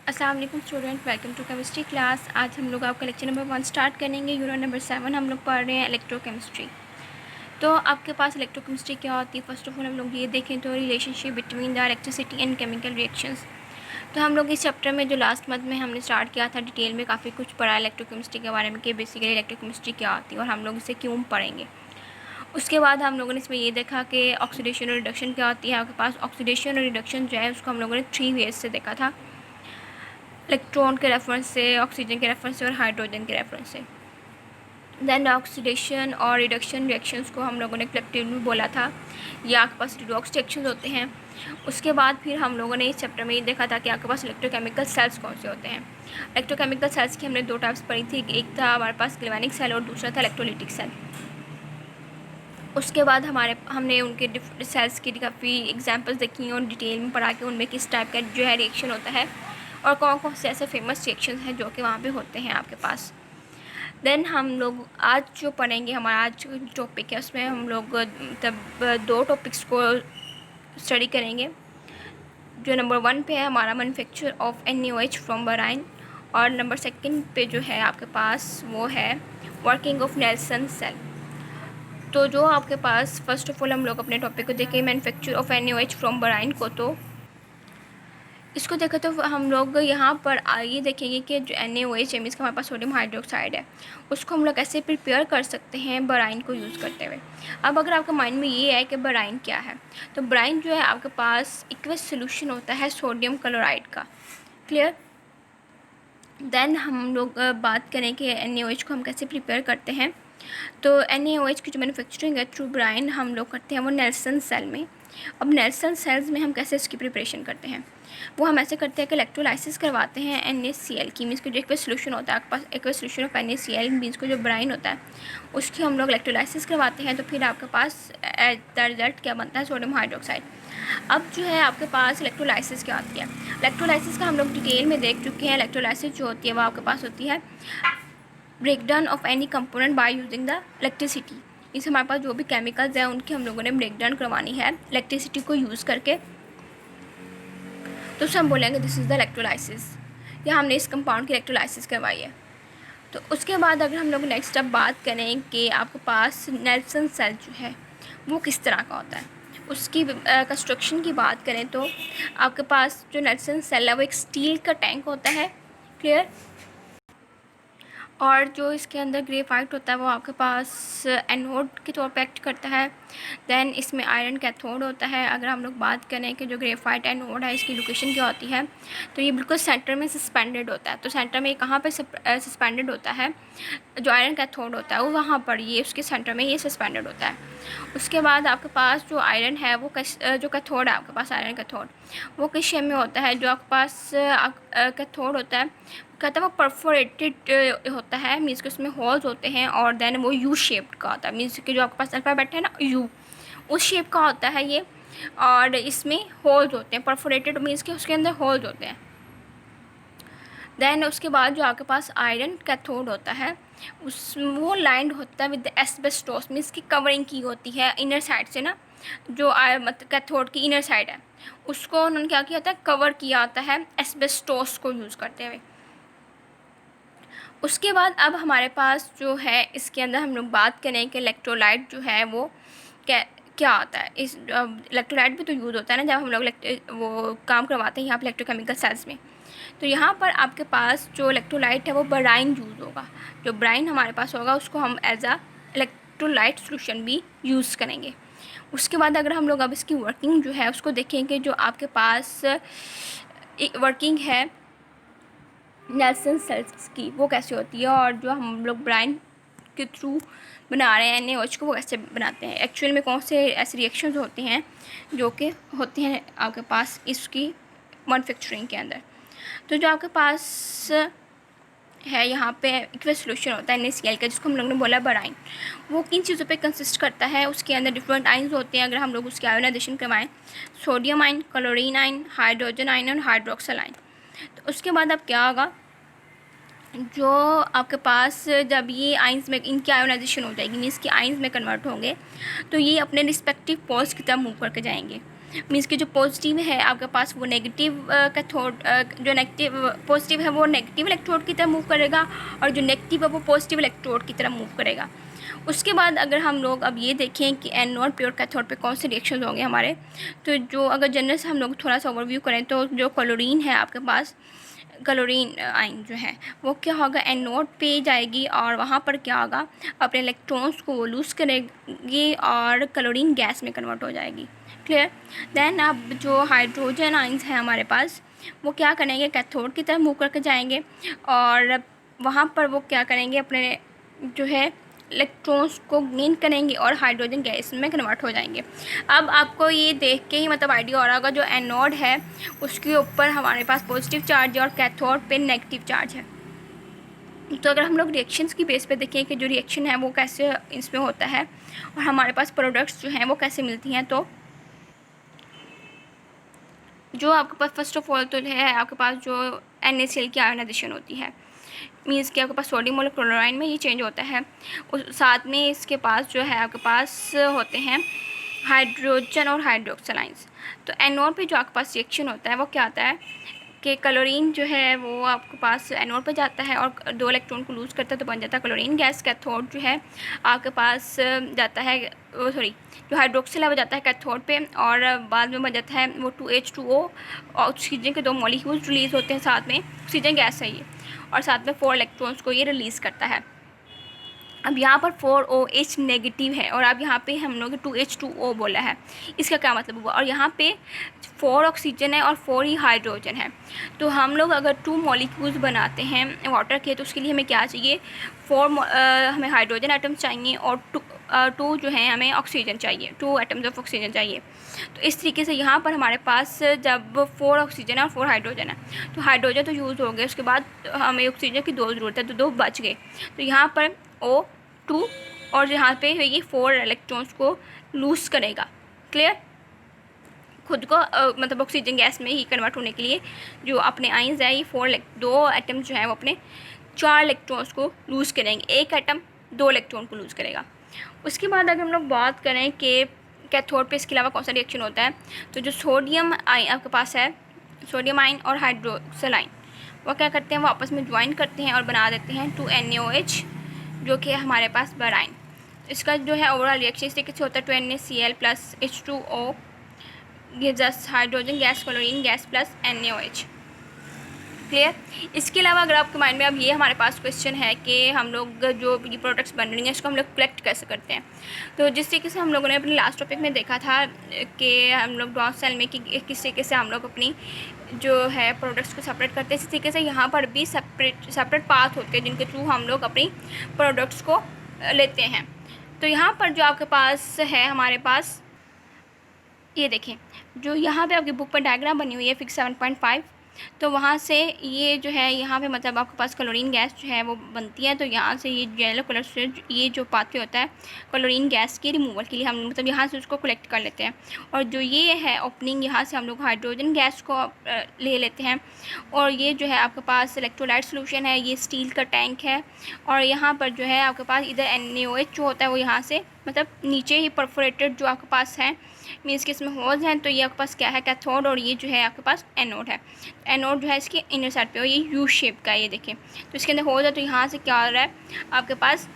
अस्सलाम वालेकुम student, welcome to chemistry class. आज हम लोग आपका लेक्चर नंबर 1 स्टार्ट करेंगे। यूनिट नंबर 7 हम लोग पढ़ रहे हैं इलेक्ट्रोकेमिस्ट्री। तो आपके पास इलेक्ट्रोकेमिस्ट्री क्या होती है, फर्स्ट ऑफ ऑल हम लोग ये देखें तो relationship between the electricity and chemical reactions. तो हम लोग इस चैप्टर में जो लास्ट मंथ में हमने स्टार्ट किया था, डिटेल में काफ़ी कुछ पढ़ा इलेक्ट्रोकेमिस्ट्री के बारे में कि बेसिकली इलेक्ट्रोकेमिस्ट्री क्या होती है और हम लोग इसे क्यों पढ़ेंगे। उसके बाद हम लोगों ने इसमें ये देखा कि ऑक्सीडेशन और रिडक्शन क्या होती है। आपके पास ऑक्सीडेशन और रिडक्शन जो है उसको हम लोगों ने 3 वेज से देखा था, इलेक्ट्रॉन के रेफरेंस से, ऑक्सीजन के रेफरेंस से और हाइड्रोजन के रेफरेंस से। देन ऑक्सीडेशन और रिडक्शन रिएक्शंस को हम लोगों ने कलेक्टिवली बोला था, ये आपके पास रिडॉक्स रिएक्शंस होते हैं। उसके बाद फिर हम लोगों ने इस चैप्टर में ये देखा था कि आपके पास इलेक्ट्रोकेमिकल सेल्स कौन से होते हैं। इलेक्ट्रोकेमिकल सेल्स की हमने 2 टाइप्स पढ़ी थी, एक था हमारे पास गैल्वेनिक सेल और दूसरा था इलेक्ट्रोलिटिक सेल। उसके बाद हमने उनके सेल्स की काफ़ी एग्जांपल्स देखी और डिटेल में पढ़ा कि उनमें किस टाइप का जो है रिएक्शन होता है और कौन कौन से ऐसे फेमस रिएक्शन हैं जो कि वहाँ पे होते हैं आपके पास। देन हम लोग आज जो पढ़ेंगे, हमारा आज जो टॉपिक है उसमें हम लोग तब 2 टॉपिक्स को स्टडी करेंगे। जो नंबर 1 पे है हमारा मैन्युफैक्चर ऑफ NaOH फ्रॉम बोराइन, और नंबर 2 पे जो है आपके पास वो है वर्किंग ऑफ नेल्सन सेल। तो जो आपके पास फर्स्ट ऑफ ऑल हम लोग अपने टॉपिक को देखें, मैन्युफैक्चर ऑफ NaOH फ्रॉम बोराइन को। तो इसको देखें तो हम लोग यहाँ पर ये देखेंगे कि जो NaOH है, इसका हमारे पास सोडियम हाइड्रोक्साइड है, उसको हम लोग कैसे प्रिपेयर कर सकते हैं बोराइन को यूज़ करते हुए। अब अगर आपके माइंड में ये है कि बोराइन क्या है, तो बोराइन जो है आपके पास एक्वस सोल्यूशन होता है सोडियम क्लोराइड का। क्लियर। देन हम लोग बात करें कि NaOH को हम कैसे प्रिपेयर करते हैं। तो NaOH की जो मैन्युफैक्चरिंग है थ्रू बोराइन हम लोग करते हैं वो नेल्सन सेल में। अब नेल्सन सेल्स में हम कैसे इसकी प्रिपरेशन करते हैं, वो हम ऐसे करते हैं कि इलेक्ट्रोलाइसिस करवाते हैं NaCl की, मीन्स को जो एक्वस सोल्यूशन होता है आपके पास, aqueous solution of NaCl means को जो बोराइन होता है उसकी हम लोग इलेक्ट्रोलाइसिस करवाते हैं। तो फिर आपके पास द रिजल्ट क्या बनता है, सोडियम हाइड्रोक्साइड। अब जो है आपके पास इलेक्ट्रोलाइसिस क्या होती है, इलेक्ट्रोलाइसिस का हम लोग डिटेल में देख चुके हैं। इलेक्ट्रोलाइसिस जो होती है वो आपके पास होती है breakdown of any component by using the electricity. इस हमारे पास जो भी केमिकल्स हैं उनकी हम लोगों ने ब्रेकडाउन करवानी है इलेक्ट्रिसिटी को यूज़ करके, तो उसे हम बोलेंगे दिस इज़ द इलेक्ट्रोलाइसिस, या हमने इस कंपाउंड की इलेक्ट्रोलाइसिस करवाई है। तो उसके बाद अगर हम लोग नेक्स्ट अब बात करें कि आपके पास नेल्सन सेल जो है वो किस तरह का होता है, उसकी कंस्ट्रक्शन की बात करें तो आपके पास जो नेल्सन सेल है वो एक स्टील का टैंक होता है। क्लियर। और जो इसके अंदर ग्रेफाइट होता है वो आपके पास एनोड के तौर पे एक्ट करता है। देन इसमें आयरन कैथोड होता है। अगर हम लोग बात करें कि जो ग्रेफाइट एनोड है इसकी लोकेशन क्या होती है, तो ये बिल्कुल सेंटर में सस्पेंडेड होता है। तो सेंटर में कहाँ पे सस्पेंडेड होता है, जो आयरन कैथोड होता है वो वहाँ पर ये उसके सेंटर में ये सस्पेंडेड होता है। उसके बाद आपके पास जो आयरन है वो जो कैथोड है आपके पास आयरन कैथोड, वो किस शेप में होता है, जो आपके पास कैथोड होता है कहता है वो परफोरेटेड होता है, मीन्स कि उसमें होल्स होते हैं, और देन वो यू शेप्ड का होता है, मीन्स कि जो आपके पास अल्फ़ाबेट है ना यू, उस शेप का होता है ये, और इसमें होल्स होते हैं। परफोरेटेड मीन्स कि उसके अंदर होल्स होते हैं। देन उसके बाद जो आपके पास आयरन कैथोड होता है वो लाइंड होता है विद एस्बेस्टोस, मीन्स की कवरिंग की होती है इनर साइड से ना, जो मतलब कैथोड की इनर साइड है उसको उन्होंने क्या किया होता है, कवर किया होता है एस्बेस्टोस को यूज़ करते हुए। उसके बाद अब हमारे पास जो है इसके अंदर हम लोग बात करें कि इलेक्ट्रोलाइट जो है वो क्या आता है। इस इलेक्ट्रोलाइट भी तो यूज़ होता है ना जब हम लोग वो काम करवाते हैं यहाँ पर इलेक्ट्रोकेमिकल सेल्स में। तो यहाँ पर आपके पास जो इलेक्ट्रोलाइट है वो बोराइन यूज़ होगा। जो बोराइन हमारे पास होगा उसको हम एज आ इलेक्ट्रोलाइट सोल्यूशन भी यूज़ करेंगे। उसके बाद अगर हम लोग अब इसकी वर्किंग जो है उसको देखेंगे, जो आपके पास एक वर्किंग है नेल्सन सेल्स की वो कैसे होती है, और जो हम लोग बोराइन के थ्रू बना रहे हैं NaOH को वो कैसे बनाते हैं, एक्चुअल में कौन से ऐसे रिएक्शंस होते हैं जो कि होते हैं आपके पास इसकी मैन्युफैक्चरिंग के अंदर। तो जो आपके पास है यहाँ पे एक्वस सोल्यूशन होता है NaCl का, जिसको हम लोग ने बोला बोराइन, वो किन चीज़ों पे कंसिस्ट करता है, उसके अंदर डिफरेंट आइंस होते हैं। अगर हम लोग उसके आयोनाइजेशन करवाएं, सोडियम आइन, क्लोरीन आइन, हाइड्रोजन आइन और हाइड्रोक्सल आइन। तो उसके बाद अब क्या होगा, जो आपके पास जब ये आइंस में इनकी आयोनाइजेशन हो जाएगी, मीन्स की आइंस में कन्वर्ट होंगे, तो ये अपने रिस्पेक्टिव पोल्स की तरफ मूव करके जाएंगे। मीन्स कि जो पॉजिटिव है आपके पास वो नेगेटिव कैथोड, जो नेगेटिव पॉजिटिव है वो नेगेटिव इलेक्ट्रोड की तरफ मूव करेगा और जो नेगेटिव है वो पॉजिटिव इलेक्ट्रोड की तरफ मूव करेगा। उसके बाद अगर हम लोग अब ये देखें कि एनोड पे और कैथोड पे कौन से रिएक्शन होंगे हमारे, तो जो अगर जनरल से हम लोग थोड़ा सा ओवरव्यू करें तो जो क्लोरीन है आपके पास, क्लोरीन आयन जो है वो क्या होगा, एनोड पे जाएगी और वहाँ पर क्या होगा, अपने इलेक्ट्रॉन्स को वो लूज़ करेगी और क्लोरीन गैस में कन्वर्ट हो जाएगी। क्लियर। देन अब जो हाइड्रोजन आयंस हैं हमारे पास वो क्या करेंगे, कैथोड की तरफ मूव करके जाएंगे और वहाँ पर वो क्या करेंगे, अपने जो है इलेक्ट्रॉन्स को गेन करेंगे और हाइड्रोजन गैस में कन्वर्ट हो जाएंगे। अब आपको ये देख के ही मतलब आइडिया हो रहा होगा, जो एनोड है उसके ऊपर हमारे पास पॉजिटिव चार्ज है और कैथोड पे नेगेटिव चार्ज है। तो अगर हम लोग रिएक्शंस की बेस पे देखें कि जो रिएक्शन है वो कैसे इसमें होता है और हमारे पास प्रोडक्ट्स जो हैं वो कैसे मिलती हैं, तो जो आपके पास फर्स्ट ऑफ ऑल तो है आपके पास जो NaCl की आयोनाइजेशन होती है, मीन्स कि आपके पास सोडियम और क्लोराइन में ये चेंज होता है। उस साथ में इसके पास जो है आपके पास होते हैं हाइड्रोजन और हाइड्रोक्सिल आयंस। तो एनोड पे जो आपके पास रिएक्शन होता है वो क्या आता है कि क्लोरीन जो है वो आपके पास एनोड पे जाता है और 2 इलेक्ट्रॉन को लूज़ करता है तो बन जाता है क्लोरीन गैस। कैथोड जो है आपके पास जाता है, जो हाइड्रोक्सिल है वो जाता है कैथोड पे और बाद में बन जाता है वो 2H2O, ऑक्सीजन के 2 मॉलिक्यूल्स रिलीज़ होते हैं, साथ में ऑक्सीजन गैस है ये, और साथ में 4 इलेक्ट्रॉन्स को ये रिलीज़ करता है। अब यहाँ पर 4OH नेगेटिव है और अब यहाँ पे हम लोग 2H2O बोला है, इसका क्या मतलब हुआ, और यहाँ पे 4 ऑक्सीजन है और 4 ही हाइड्रोजन है। तो हम लोग अगर 2 मॉलिक्यूल्स बनाते हैं वाटर के तो उसके लिए हमें क्या चाहिए, 4 हमें हाइड्रोजन एटम्स चाहिए और 2 जो है हमें ऑक्सीजन चाहिए, 2 एटम्स ऑफ ऑक्सीजन चाहिए। तो इस तरीके से यहाँ पर हमारे पास जब 4 ऑक्सीजन है और 4 हाइड्रोजन है तो हाइड्रोजन तो यूज़ हो गए, उसके बाद हमें ऑक्सीजन की 2 ज़रूरत है तो 2 बच गए। तो यहाँ पर O2 और यहाँ पे ये 4 इलेक्ट्रॉन्स को लूज़ करेगा। क्लियर। खुद को मतलब ऑक्सीजन गैस में ही कन्वर्ट होने के लिए जो अपने आयंस है ये 2 एटम्स जो है वो अपने 4 इलेक्ट्रॉन्स को लूज़ करेंगे, एक एटम 2 इलेक्ट्रॉन को लूज़ करेगा। उसके बाद अगर हम लोग बात करें कि कैथोड पे इसके अलावा कौन सा रिएक्शन होता है, तो जो सोडियम आयन आपके पास है, सोडियम आयन और हाइड्रोक्सिल आयन वो क्या करते हैं, वो आपस में ज्वाइन करते हैं और बना देते हैं 2NaOH जो कि हमारे पास बोराइन। इसका जो है ओवरऑल रिएक्शन इस तरीके से होता है 2NaCl plus H2O gives us hydrogen gas, chlorine gas plus NaOH। Clear. इसके अलावा अगर आपके माइंड में अब ये हमारे पास क्वेश्चन है कि हम लोग जो ये प्रोडक्ट्स बन रही हैं इसको हम लोग कलेक्ट कैसे करते हैं, तो जिस तरीके से हम लोगों ने अपने लास्ट टॉपिक में देखा था कि हम लोग ड्रॉ सेल में कि किस तरीके से हम लोग अपनी जो है प्रोडक्ट्स को सेपरेट करते हैं, इसी तरीके से यहाँ पर भी सेपरेट पाथ होते हैं जिनके थ्रू हम लोग अपनी प्रोडक्ट्स को लेते हैं। तो यहाँ पर जो आपके पास है हमारे पास ये देखें, जो यहाँ पे आपकी बुक पर डायग्राम बनी हुई है फिगर 7.5, तो वहाँ से ये जो है यहाँ पे मतलब आपके पास क्लोरीन गैस जो है वो बनती है। तो यहाँ से ये येलो कलर से ये जो पाथवे होता है क्लोरीन गैस के रिमूवल के लिए हम मतलब यहाँ से उसको कलेक्ट कर लेते हैं, और जो ये है ओपनिंग यहाँ से हम लोग हाइड्रोजन गैस को ले लेते हैं। और ये जो है आपके पास इलेक्ट्रोलाइट सोल्यूशन है, ये स्टील का टैंक है, और यहाँ पर जो है आपके पास इधर NaOH जो होता है वो यहाँ से मतलब नीचे ही परफोरेटेड जो आपके पास है, मीन्स कि इसमें होल्स हैं। तो ये आपके पास क्या है, कैथोड, और ये जो है आपके पास एनोड है। एनोड जो है इसकी इनर साइड पे और ये यू शेप का है, ये देखें तो इसके अंदर होल्स है। तो यहाँ से क्या हो रहा है आपके पास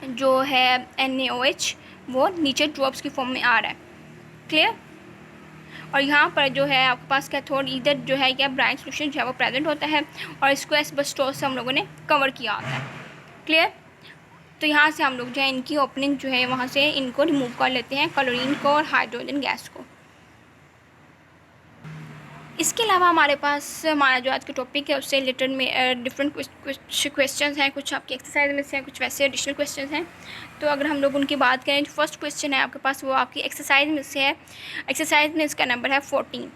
जो है NaOH वो नीचे ड्रॉप्स की फॉर्म में आ रहा है। क्लियर। और यहाँ पर जो है आपके पास कैथोड इधर जो है क्या ब्राइट सोल्यूशन जो है वो प्रेजेंट होता है और इसको एस्बेस्टोस से हम लोगों ने कवर किया होता है। क्लियर। तो यहाँ से हम लोग जो है इनकी ओपनिंग जो है वहाँ से इनको रिमूव कर लेते हैं, क्लोरीन को और हाइड्रोजन गैस को। इसके अलावा हमारे पास हमारा जो आज का टॉपिक है उससे रिलेटेड में डिफरेंट कुछ क्वेश्चंस हैं, कुछ आपकी एक्सरसाइज में से हैं, कुछ वैसे एडिशनल क्वेश्चंस हैं। तो अगर हम लोग उनकी बात करें, जो फर्स्ट क्वेश्चन है आपके पास वो आपकी एक्सरसाइज में से है। एक्सरसाइज में इसका नंबर है 14।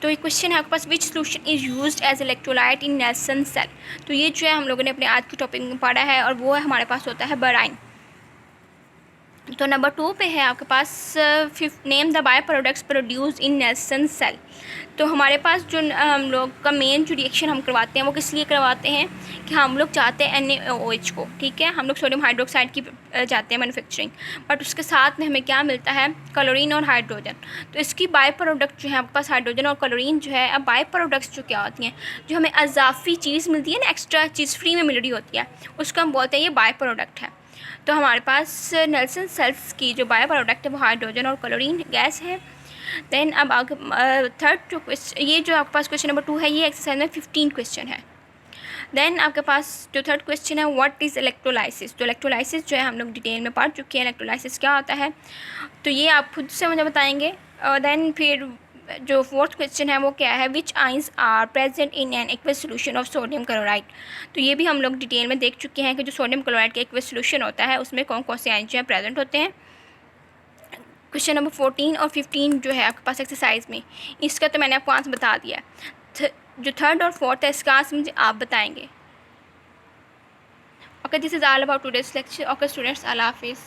तो ये क्वेश्चन है आपके पास, which solution is used as electrolyte in Nelson cell. तो ये जो है हम लोगों ने अपने आज के टॉपिक में पढ़ा है और वो हमारे पास होता है बोराइन। तो नंबर 2 पे है आपके पास name the by products produce in Nelson cell. तो हमारे पास जो हम लोग का मेन जो रिएक्शन हम करवाते हैं वो किस लिए करवाते हैं कि हम लोग चाहते हैं NaOH को, ठीक है, हम लोग सोडियम हाइड्रोक्साइड की चाहते हैं मैन्युफैक्चरिंग, बट उसके साथ में हमें क्या मिलता है, क्लोरीन और हाइड्रोजन। तो इसकी बाय प्रोडक्ट जो है आपके पास हाइड्रोजन और क्लोरीन जो है, अब बाय प्रोडक्ट्स जो क्या होती हैं, जो हमें अजाफी चीज़ मिलती है ना, एक्स्ट्रा चीज़ फ्री में मिल रही होती है, उसको हम बोलते हैं ये बाय प्रोडक्ट है। तो हमारे पास नेल्सन सेल्स की जो बाय प्रोडक्ट है वो हाइड्रोजन और क्लोरीन गैस है। देन अब आगे थर्ड जो क्वेश्चन, ये जो आपके पास क्वेश्चन नंबर 2 है, ये एक्सरसाइज में 15 क्वेश्चन है। देन आपके पास जो थर्ड क्वेश्चन है, व्हाट इज़ इलेक्ट्रोलाइसिस। तो इलेक्ट्रोलाइसिस जो है हम लोग डिटेल में पढ़ चुके हैं, इलेक्ट्रोलाइसिस क्या होता है, तो ये आप खुद से मुझे बताएंगे। और देन फिर जो फोर्थ क्वेश्चन है वो क्या है, which ions are present in an aqueous solution of sodium chloride. तो ये भी हम लोग डिटेल में देख चुके हैं कि जो सोडियम क्लोराइड का एक्वस सोल्यूशन होता है उसमें कौन कौन से आइंस जो है प्रेजेंट होते हैं। क्वेश्चन नंबर 14 और 15 जो है आपके पास एक्सरसाइज में, इसका तो मैंने आपको आंसर बता दिया है। जो थर्ड और फोर्थ है इसका आंसर मुझे आप बताएंगे। Okay, this is all about today's lecture. Okay students, अल्लाह हाफिज़।